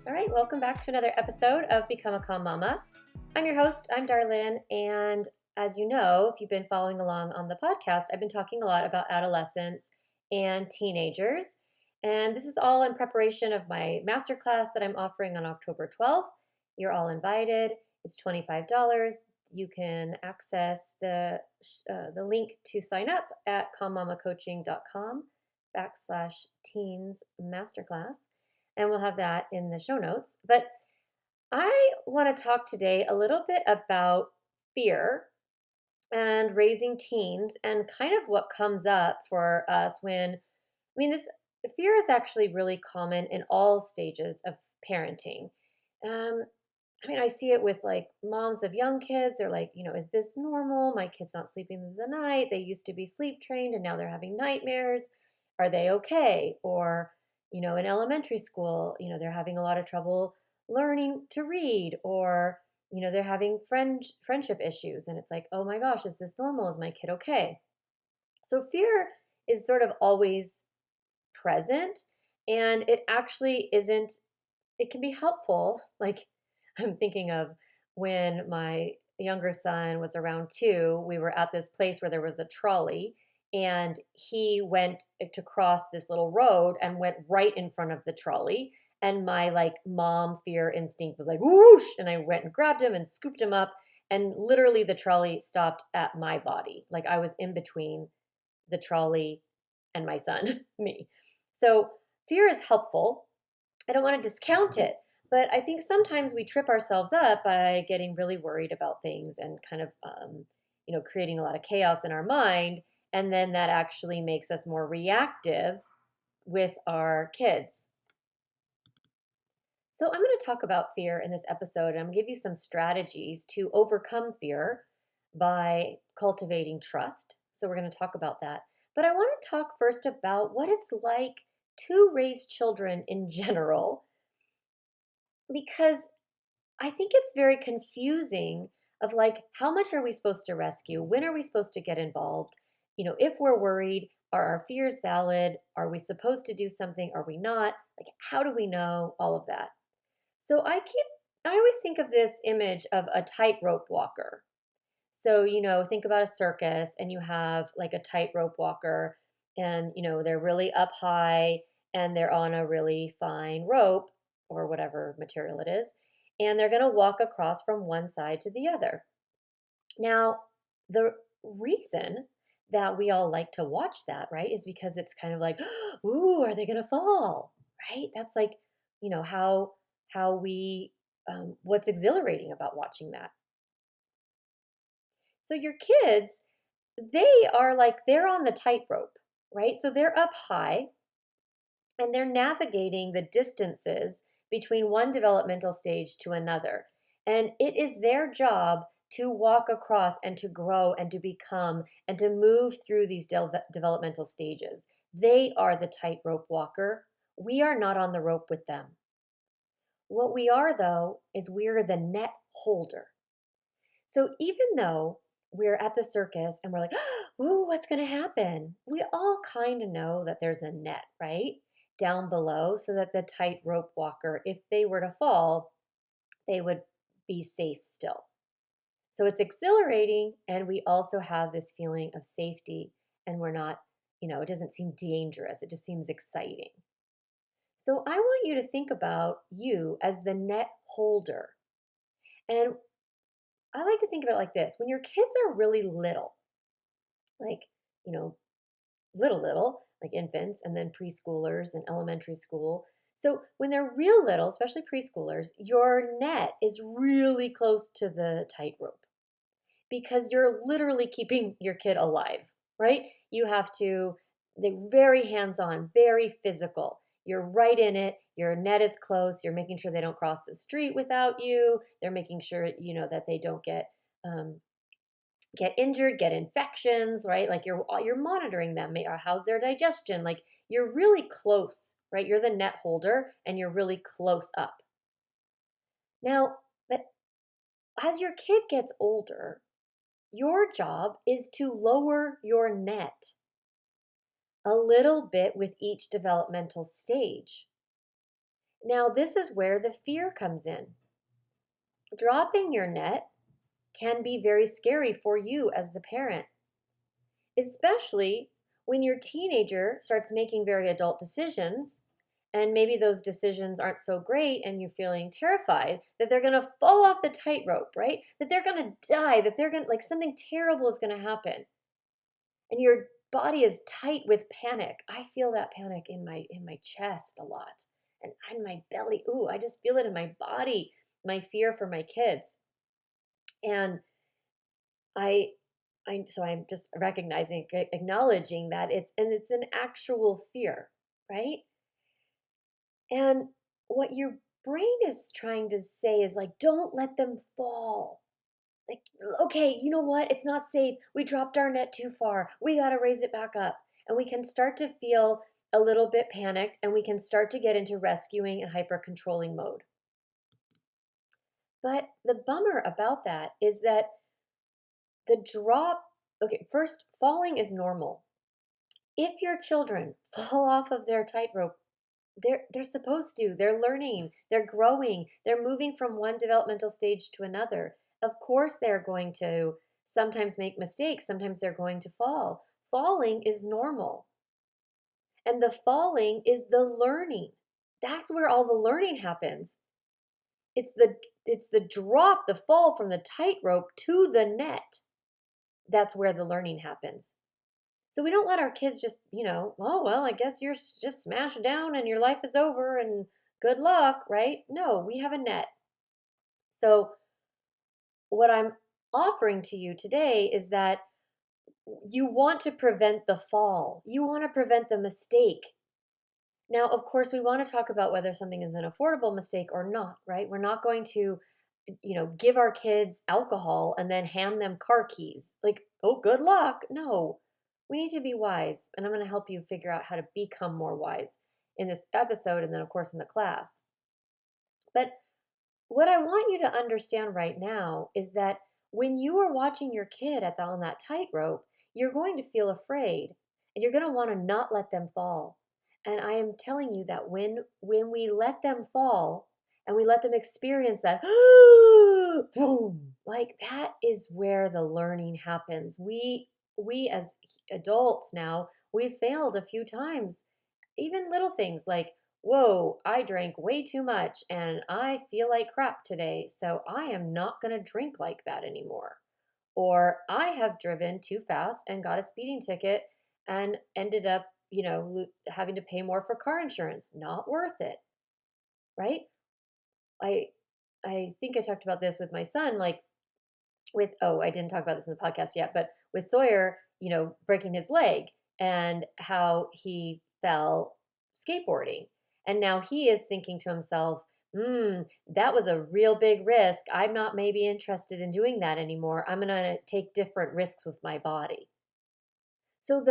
All right, welcome back to another episode of Become a Calm Mama. I'm your host, I'm Darlene, and as you know, if you've been following along on the podcast, I've been talking a lot about adolescents and teenagers. And this is all in preparation of my masterclass that I'm offering on October 12th. You're all invited. It's $25. You can access the link to sign up at calmmamacoaching.com/teens masterclass, and we'll have that in the show notes. But I want to talk today a little bit about fear and raising teens and kind of what comes up for us this fear is actually really common in all stages of parenting. Um, I see it with like moms of young kids. They're like, is this normal? My kid's not sleeping through the night. They used to be sleep trained and now they're having nightmares. Are they okay? Or, in elementary school, they're having a lot of trouble learning to read, or, they're having friendship issues. And it's like, oh my gosh, is this normal? Is my kid okay? So fear is sort of always present, and it actually isn't, it can be helpful. Like, I'm thinking of when my younger son was around 2, we were at this place where there was a trolley, and he went to cross this little road and went right in front of the trolley. And my like mom fear instinct was like, whoosh, and I went and grabbed him and scooped him up. And literally the trolley stopped at my body. Like I was in between the trolley and my son, me. So fear is helpful. I don't want to discount it, but I think sometimes we trip ourselves up by getting really worried about things and kind of, creating a lot of chaos in our mind. And then that actually makes us more reactive with our kids. So I'm going to talk about fear in this episode, and I'm going to give you some strategies to overcome fear by cultivating trust. So we're going to talk about that. But I want to talk first about what it's like to raise children in general, because I think it's very confusing of like, how much are we supposed to rescue? When are we supposed to get involved? If we're worried, are our fears valid? Are we supposed to do something? Are we not? Like, how do we know all of that? So I always think of this image of a tightrope walker. So, think about a circus and you have like a tightrope walker, and, they're really up high and they're on a really fine rope or whatever material it is, and they're going to walk across from one side to the other. Now, the reason that we all like to watch that, right, is because it's kind of like, ooh, are they going to fall? Right? That's like, how we, what's exhilarating about watching that. So your kids, they are like, they're on the tightrope, right? So they're up high and they're navigating the distances between one developmental stage to another. And it is their job to walk across and to grow and to become and to move through these developmental stages. They are the tightrope walker. We are not on the rope with them. What we are, though, is we're the net holder. So even though we're at the circus and we're like, ooh, what's going to happen? We all kind of know that there's a net, right? Down below, so that the tightrope walker, if they were to fall, they would be safe still. So it's exhilarating, and we also have this feeling of safety, and we're not, it doesn't seem dangerous. It just seems exciting. So I want you to think about you as the net holder. And I like to think of it like this. When your kids are really little, like, you know, little, like infants, and then preschoolers and elementary school. So when they're real little, especially preschoolers, your net is really close to the tightrope because you're literally keeping your kid alive, right? You have to, they're very hands-on, very physical. You're right in it. Your net is close. You're making sure they don't cross the street without you. They're making sure, that they don't um, get injured, get infections, right? Like you're monitoring them. How's their digestion? Like you're really close, right? You're the net holder and you're really close up. Now, but as your kid gets older, your job is to lower your net a little bit with each developmental stage. Now, this is where the fear comes in. Dropping your net can be very scary for you as the parent, especially when your teenager starts making very adult decisions and maybe those decisions aren't so great and you're feeling terrified that they're going to fall off the tightrope, right? That they're going to die, that they're going to, like, something terrible is going to happen. And your body is tight with panic. I feel that panic in my chest a lot and in my belly. Ooh, I just feel it in my body, my fear for my kids. And I so I'm just recognizing, acknowledging that it's an actual fear, right? And what your brain is trying to say is like, don't let them fall. Like, okay, you know what? It's not safe. We dropped our net too far. We got to raise it back up. And we can start to feel a little bit panicked and we can start to get into rescuing and hyper controlling mode. But the bummer about that is that the drop, okay, first, falling is normal. If your children fall off of their tightrope, they're supposed to. They're learning, they're growing, they're moving from one developmental stage to another. Of course they're going to sometimes make mistakes, sometimes they're going to fall. Falling is normal. And the falling is the learning. That's where all the learning happens. It's the drop, the fall from the tightrope to the net. That's where the learning happens. So we don't let our kids just, oh, well, I guess you're just smashed down and your life is over and good luck, right? No, we have a net. So what I'm offering to you today is that you want to prevent the fall. You want to prevent the mistake. Now, of course, we want to talk about whether something is an affordable mistake or not, right? We're not going to, give our kids alcohol and then hand them car keys. Like, oh, good luck. No, we need to be wise. And I'm going to help you figure out how to become more wise in this episode and then, of course, in the class. But what I want you to understand right now is that when you are watching your kid on that tightrope, you're going to feel afraid and you're going to want to not let them fall. And I am telling you that when we let them fall and we let them experience that boom, like that is where the learning happens. We as adults now, we've failed a few times. Even little things like, whoa, I drank way too much and I feel like crap today, so I am not going to drink like that anymore. Or I have driven too fast and got a speeding ticket and ended up, having to pay more for car insurance. Not worth it, right? I I think I talked about this with my son, like I didn't talk about this in the podcast yet, but with Sawyer, breaking his leg and how he fell skateboarding. And now he is thinking to himself, that was a real big risk. I'm not maybe interested in doing that anymore. I'm going to take different risks with my body. So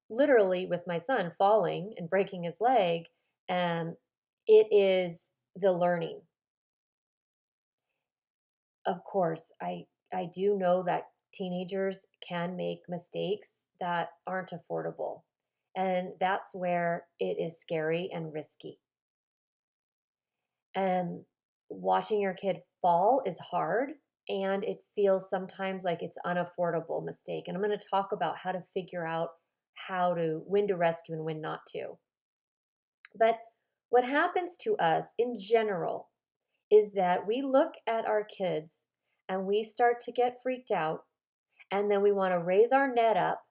literally with my son falling and breaking his leg, it is the learning. Of course, I do know that teenagers can make mistakes that aren't affordable. And that's where it is scary and risky. And watching your kid fall is hard and it feels sometimes like it's unaffordable mistake. And I'm going to talk about how to figure out when to rescue and when not to. But what happens to us in general is that we look at our kids and we start to get freaked out and then we want to raise our net up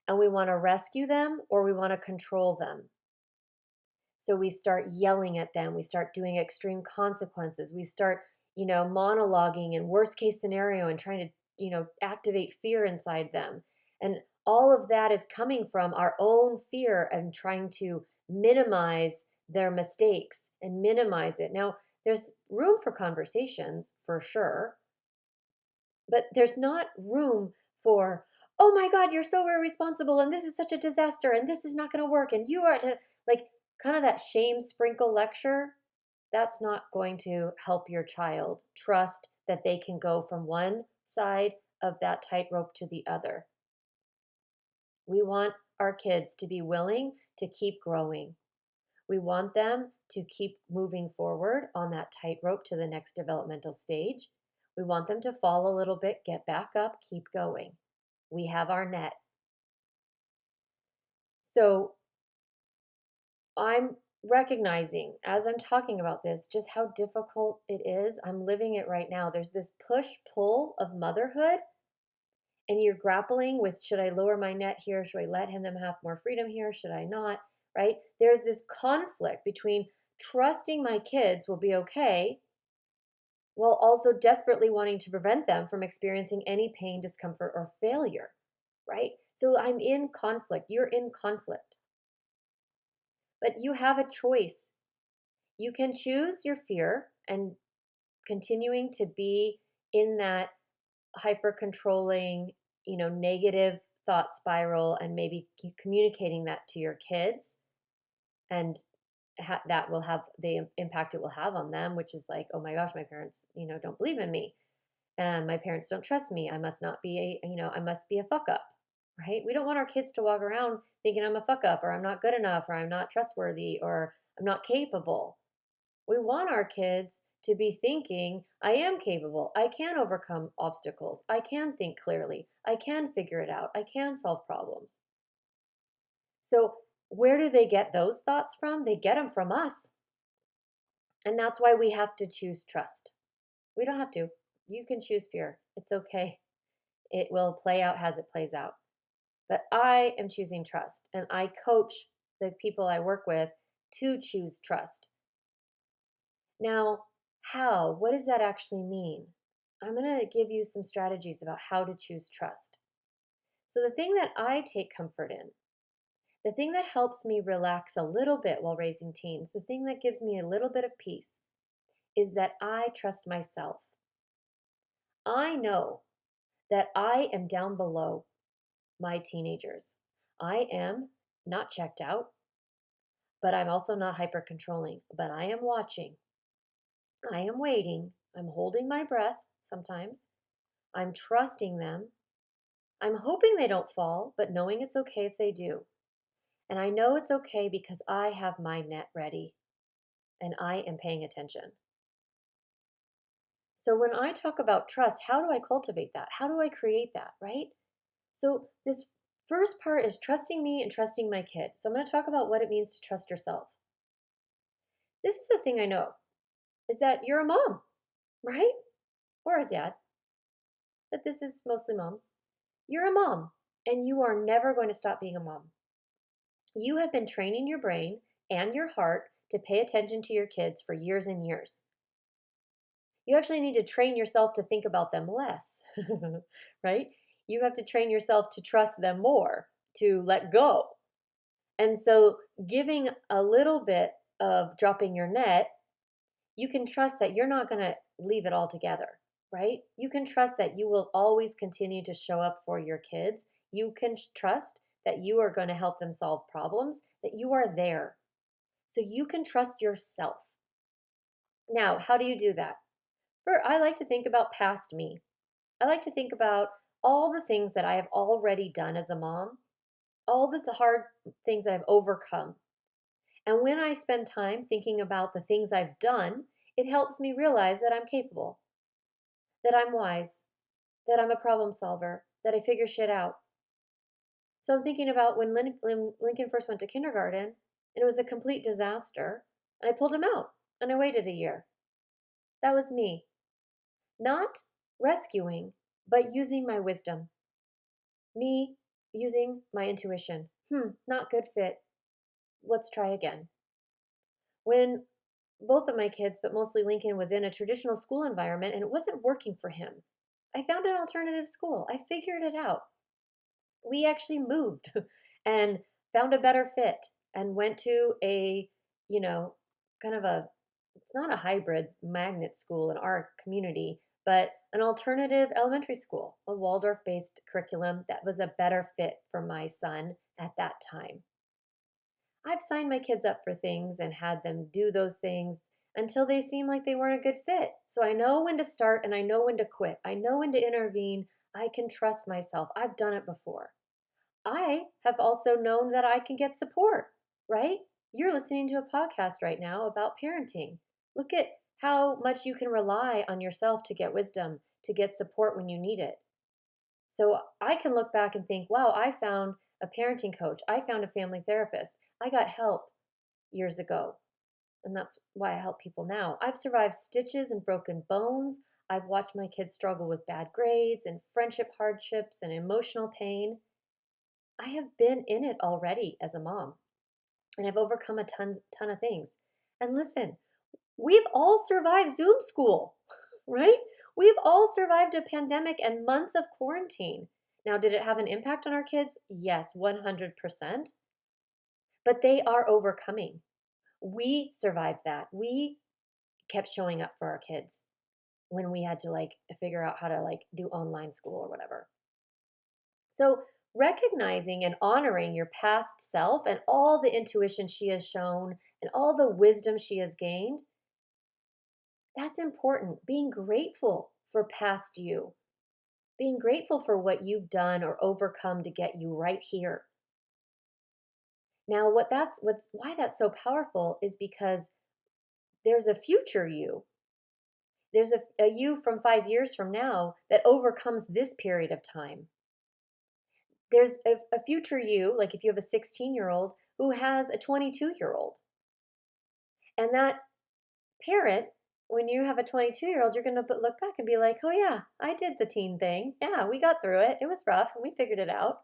and we want to rescue them or we want to control them. So we start yelling at them, we start doing extreme consequences, we start, monologuing in worst case scenario and trying to, activate fear inside them. And all of that is coming from our own fear and trying to minimize their mistakes and minimize it. Now, there's room for conversations for sure, but there's not room for, oh my God, you're so irresponsible and this is such a disaster and this is not going to work and you are like kind of that shame sprinkle lecture. That's not going to help your child trust that they can go from one side of that tightrope to the other. We want our kids to be willing to keep growing. We want them to keep moving forward on that tightrope to the next developmental stage. We want them to fall a little bit, get back up, keep going. We have our net. So I'm recognizing as I'm talking about this just how difficult it is. I'm living it right now. There's this push pull of motherhood, and you're grappling with, should I lower my net here? Should I let them have more freedom here? Should I not? Right? There's this conflict between trusting my kids will be okay while also desperately wanting to prevent them from experiencing any pain, discomfort, or failure. Right? So I'm in conflict. You're in conflict. But you have a choice. You can choose your fear and continuing to be in that hyper controlling, negative thought spiral, and maybe communicating that to your kids, and that will have the impact it will have on them, which is like, oh my gosh, my parents, don't believe in me, and my parents don't trust me. I must not be I must be a fuck up, right? We don't want our kids to walk around thinking I'm a fuck up, or I'm not good enough, or I'm not trustworthy, or I'm not capable. We want our kids to be thinking, I am capable. I can overcome obstacles. I can think clearly. I can figure it out. I can solve problems. So, where do they get those thoughts from? They get them from us. And that's why we have to choose trust. We don't have to. You can choose fear. It's okay. It will play out as it plays out. But I am choosing trust. And I coach the people I work with to choose trust. Now, how? What does that actually mean? I'm going to give you some strategies about how to choose trust. So, the thing that I take comfort in, the thing that helps me relax a little bit while raising teens, the thing that gives me a little bit of peace is that I trust myself. I know that I am down below my teenagers. I am not checked out, but I'm also not hyper controlling. But I am watching. I am waiting. I'm holding my breath sometimes. I'm trusting them. I'm hoping they don't fall, but knowing it's okay if they do. And I know it's okay because I have my net ready and I am paying attention. So when I talk about trust, how do I cultivate that? How do I create that, right? So this first part is trusting me and trusting my kid. So I'm going to talk about what it means to trust yourself. This is the thing I know is that you're a mom, right? Or a dad, but this is mostly moms. You're a mom and you are never going to stop being a mom. You have been training your brain and your heart to pay attention to your kids for years and years. You actually need to train yourself to think about them less, right? You have to train yourself to trust them more, to let go. And so, giving a little bit of dropping your net, you can trust that you're not going to leave it all together, right? You can trust that you will always continue to show up for your kids. You can trust that you are going to help them solve problems, that you are there. So you can trust yourself. Now, how do you do that? I like to think about past me. I like to think about all the things that I have already done as a mom, all the hard things that I've overcome. And when I spend time thinking about the things I've done, it helps me realize that I'm capable, that I'm wise, that I'm a problem solver, that I figure shit out. So I'm thinking about when Lincoln first went to kindergarten and it was a complete disaster, and I pulled him out and I waited a year. That was me. Not rescuing, but using my wisdom. Me using my intuition. Not good fit. Let's try again. When both of my kids, but mostly Lincoln, was in a traditional school environment and it wasn't working for him, I found an alternative school. I figured it out. We actually moved and found a better fit and went to a, you know, kind of a, it's not a hybrid magnet school in our community, but an alternative elementary school, a Waldorf based curriculum that was a better fit for my son at that time. I've signed my kids up for things and had them do those things until they seem like they weren't a good fit. So I know when to start and I know when to quit. I know when to intervene. I can trust myself. I've done it before. I have also known that I can get support, right? you're listening to a podcast right now about parenting. Look at how much you can rely on yourself to get wisdom, to get support when you need it. So I can look back and think, wow, I found a parenting coach. I found a family therapist. I got help years ago. And that's why I help people now. I've survived stitches and broken bones. I've watched my kids struggle with bad grades and friendship hardships and emotional pain. I have been in it already as a mom, and I've overcome a ton of things. And listen, we've all survived Zoom school, right? We've all survived a pandemic and months of quarantine. Now, did it have an impact on our kids? Yes, 100%. But they are overcoming. We survived that. We kept showing up for our kids when we had to figure out how to do online school or whatever. So, recognizing and honoring your past self and all the intuition she has shown and all the wisdom she has gained, that's important. Being grateful for past you, being grateful for what you've done or overcome to get you right here. Now, why that's so powerful is because there's a future you. There's a you from 5 years from now that overcomes this period of time. There's a future you, like if you have a 16-year-old who has a 22-year-old. And that parent, when you have a 22-year-old, you're going to look back and be like, oh, yeah, I did the teen thing. Yeah, we got through it. It was rough and we figured it out.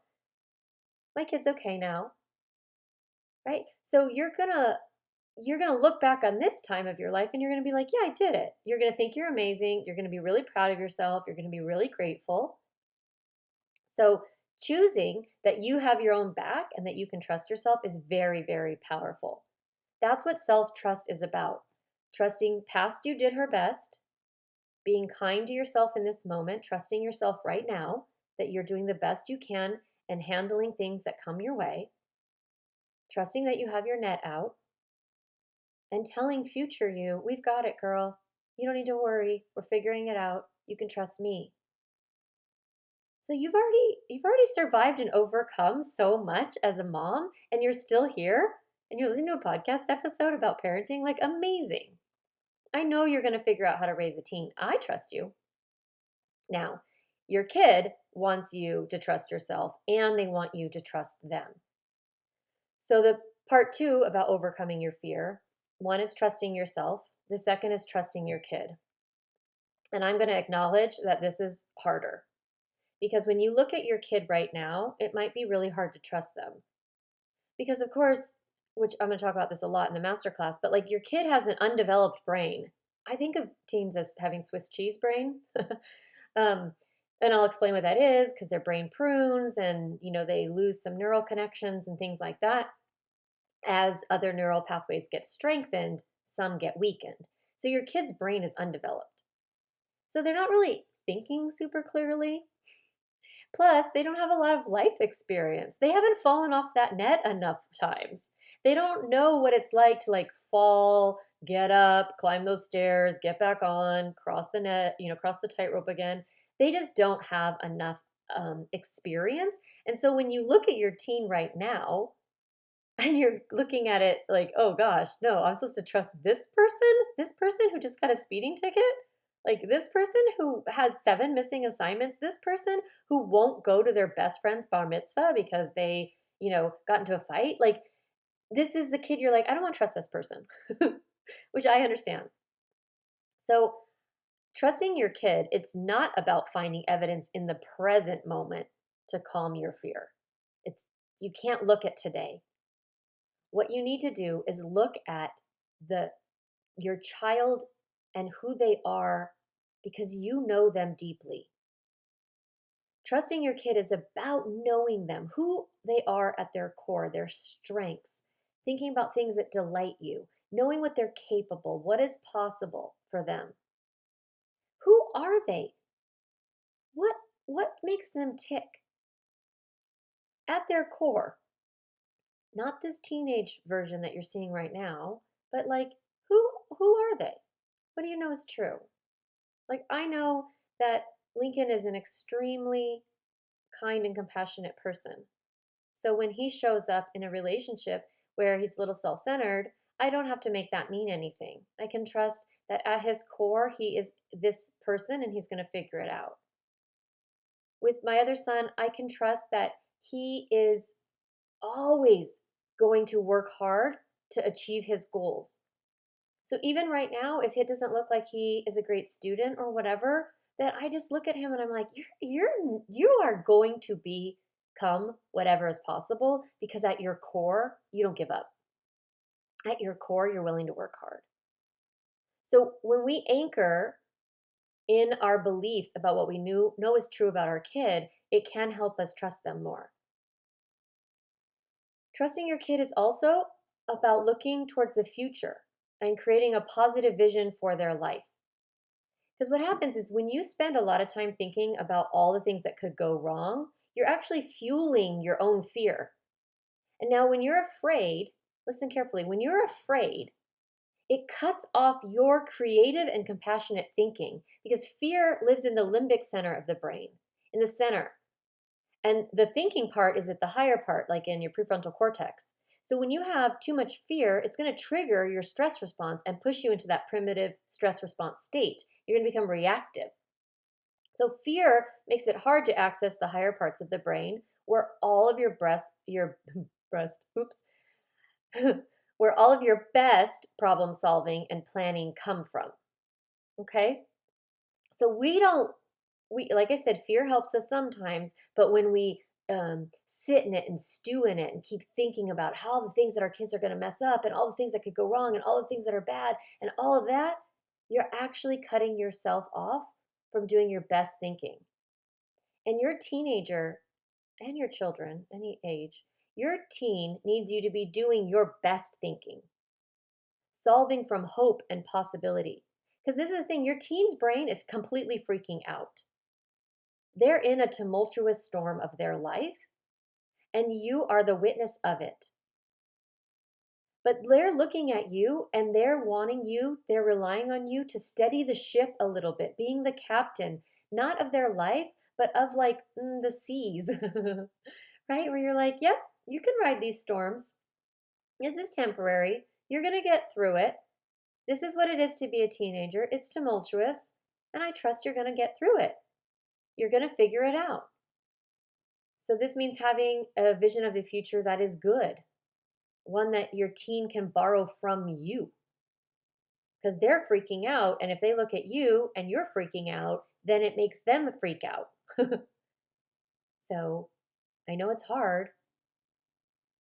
My kid's okay now. Right? So you're going to look back on this time of your life and you're going to be like, yeah, I did it. You're going to think you're amazing. You're going to be really proud of yourself. You're going to be really grateful. So choosing that you have your own back and that you can trust yourself is very, very powerful. That's what self-trust is about. Trusting past you did her best, being kind to yourself in this moment, trusting yourself right now that you're doing the best you can and handling things that come your way, trusting that you have your net out, and telling future you, we've got it, girl. You don't need to worry. We're figuring it out. You can trust me. So you've already survived and overcome so much as a mom, and you're still here and you're listening to a podcast episode about parenting. Like, amazing. I know you're going to figure out how to raise a teen. I trust you. Now, your kid wants you to trust yourself and they want you to trust them. So the part 2 about overcoming your fear, one is trusting yourself. The second is trusting your kid. And I'm going to acknowledge that this is harder. Because when you look at your kid right now, it might be really hard to trust them. Because, of course, which I'm going to talk about this a lot in the masterclass, but like your kid has an undeveloped brain. I think of teens as having Swiss cheese brain. um, and I'll explain what that is because their brain prunes and, they lose some neural connections and things like that. As other neural pathways get strengthened, some get weakened. So your kid's brain is undeveloped. So they're not really thinking super clearly. Plus, they don't have a lot of life experience. They haven't fallen off that net enough times. They don't know what it's like to fall, get up, climb those stairs, get back on, cross the net, cross the tightrope again. They just don't have enough experience. And so when you look at your teen right now and you're looking at it like, oh gosh, no, I'm supposed to trust this person who just got a speeding ticket? Like this person who has 7 missing assignments, this person who won't go to their best friend's bar mitzvah because they, got into a fight. Like this is the kid you're like, I don't want to trust this person, which I understand. So trusting your kid, it's not about finding evidence in the present moment to calm your fear. You can't look at today. What you need to do is look at your child and who they are because you know them deeply. Trusting your kid is about knowing them, who they are at their core, their strengths, thinking about things that delight you, knowing what they're capable, what is possible for them. Who are they? What makes them tick? At their core, not this teenage version that you're seeing right now, but who are they? What do you know is true? I know that Lincoln is an extremely kind and compassionate person. So when he shows up in a relationship, where he's a little self-centered, I don't have to make that mean anything. I can trust that at his core, he is this person and he's going to figure it out. With my other son, I can trust that he is always going to work hard to achieve his goals. So even right now, if it doesn't look like he is a great student or whatever, that I just look at him and I'm like, you are going to become whatever is possible because at your core, you don't give up. At your core, you're willing to work hard. So when we anchor in our beliefs about what we know is true about our kid, it can help us trust them more. Trusting your kid is also about looking towards the future and creating a positive vision for their life. Because what happens is when you spend a lot of time thinking about all the things that could go wrong, you're actually fueling your own fear. And now, when you're afraid, listen carefully, when you're afraid, it cuts off your creative and compassionate thinking because fear lives in the limbic center of the brain, in the center. And the thinking part is at the higher part, like in your prefrontal cortex. So when you have too much fear, it's going to trigger your stress response and push you into that primitive stress response state. You're going to become reactive. So fear makes it hard to access the higher parts of the brain where all of your breast, oops, where all of your best problem solving and planning come from. Okay? So we like I said, fear helps us sometimes, but when we sit in it and stew in it and keep thinking about how the things that our kids are going to mess up and all the things that could go wrong and all the things that are bad and all of that, you're actually cutting yourself off from doing your best thinking. And your teenager and your children, any age, your teen needs you to be doing your best thinking, solving from hope and possibility. Because this is the thing, your teen's brain is completely freaking out. They're in a tumultuous storm of their life, and you are the witness of it. But they're looking at you and they're wanting you, they're relying on you to steady the ship a little bit, being the captain, not of their life, but of like the seas, right? Where you're like, yep, you can ride these storms. This is temporary. You're going to get through it. This is what it is to be a teenager. It's tumultuous, and I trust you're going to get through it. You're going to figure it out. So this means having a vision of the future that is good, one that your teen can borrow from you. Because they're freaking out, and if they look at you and you're freaking out, then it makes them freak out. So I know it's hard,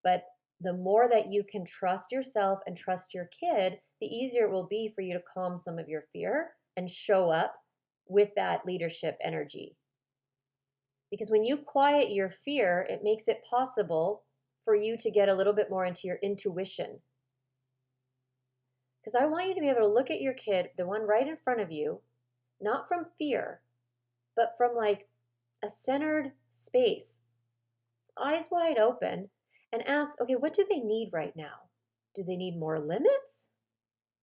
but the more that you can trust yourself and trust your kid, the easier it will be for you to calm some of your fear and show up with that leadership energy. Because when you quiet your fear, it makes it possible for you to get a little bit more into your intuition. Because I want you to be able to look at your kid, the one right in front of you, not from fear, but from like a centered space, eyes wide open, and ask, okay, what do they need right now? Do they need more limits?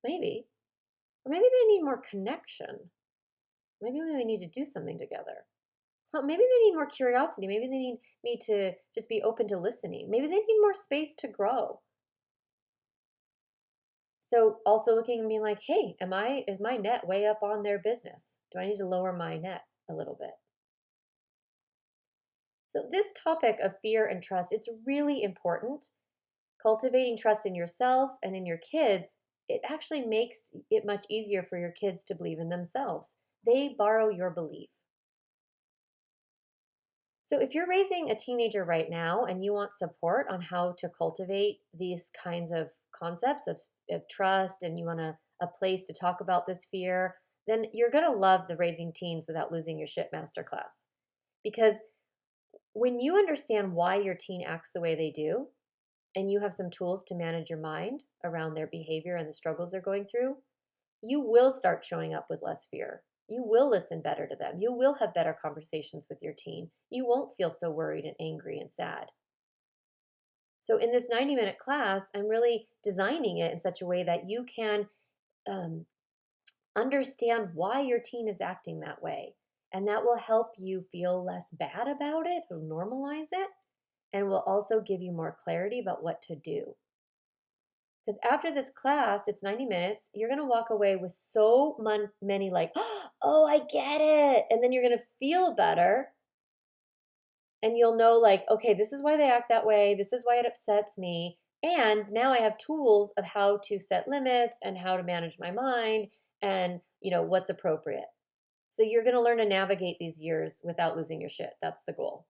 Maybe. Or maybe they need more connection. Maybe we need to do something together. Maybe they need more curiosity. Maybe they need me to just be open to listening. Maybe they need more space to grow. So also looking and being like, hey, is my net way up on their business? Do I need to lower my net a little bit? So this topic of fear and trust, it's really important. Cultivating trust in yourself and in your kids, it actually makes it much easier for your kids to believe in themselves. They borrow your belief. So if you're raising a teenager right now and you want support on how to cultivate these kinds of concepts of trust and you want a place to talk about this fear, then you're going to love the Raising Teens Without Losing Your Shit masterclass. Because when you understand why your teen acts the way they do, and you have some tools to manage your mind around their behavior and the struggles they're going through, you will start showing up with less fear. You will listen better to them. You will have better conversations with your teen. You won't feel so worried and angry and sad. So, in this 90-minute class, I'm really designing it in such a way that you can um, understand why your teen is acting that way. And that will help you feel less bad about it, or normalize it, and will also give you more clarity about what to do. Because after this class, it's 90 minutes, you're going to walk away with so many like, oh, I get it. And then you're going to feel better. And you'll know like, okay, this is why they act that way. This is why it upsets me. And now I have tools of how to set limits and how to manage my mind and, what's appropriate. So you're going to learn to navigate these years without losing your shit. That's the goal.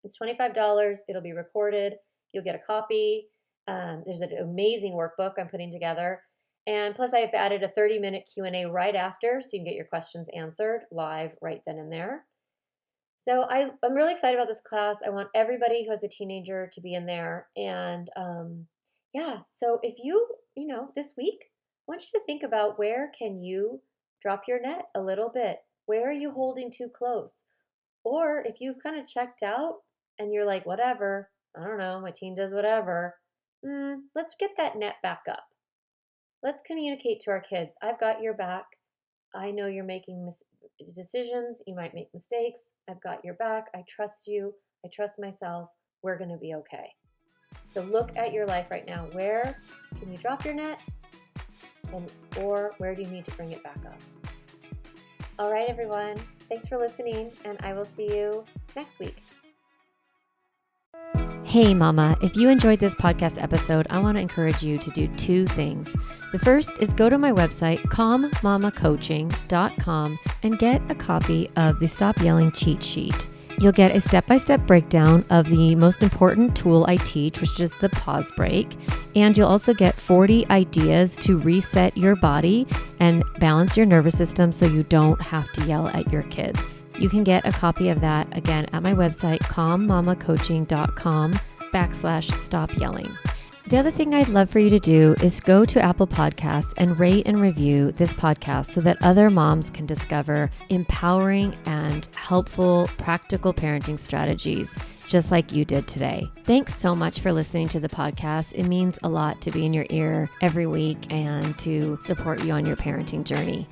It's $25. It'll be recorded. You'll get a copy. There's an amazing workbook I'm putting together. And plus I've added a 30-minute Q&A right after so you can get your questions answered live right then and there. So I'm really excited about this class. I want everybody who has a teenager to be in there. And so if you, this week, I want you to think about where can you drop your net a little bit? Where are you holding too close? Or if you've kind of checked out and you're like, whatever, I don't know, my teen does whatever, let's get that net back up. Let's communicate to our kids, I've got your back. I know you're making decisions. You might make mistakes. I've got your back. I trust you. I trust myself. We're going to be okay. So look at your life right now. Where can you drop your net? Or where do you need to bring it back up? All right, everyone. Thanks for listening, and I will see you next week. Hey mama, if you enjoyed this podcast episode, I want to encourage you to do two things. The first is go to my website, calmmamacoaching.com, and get a copy of the Stop Yelling cheat sheet. You'll get a step-by-step breakdown of the most important tool I teach, which is the pause break. And you'll also get 40 ideas to reset your body and balance your nervous system so you don't have to yell at your kids. You can get a copy of that, again, at my website, calmmamacoaching.com/stop yelling. The other thing I'd love for you to do is go to Apple Podcasts and rate and review this podcast so that other moms can discover empowering and helpful, practical parenting strategies, just like you did today. Thanks so much for listening to the podcast. It means a lot to be in your ear every week and to support you on your parenting journey.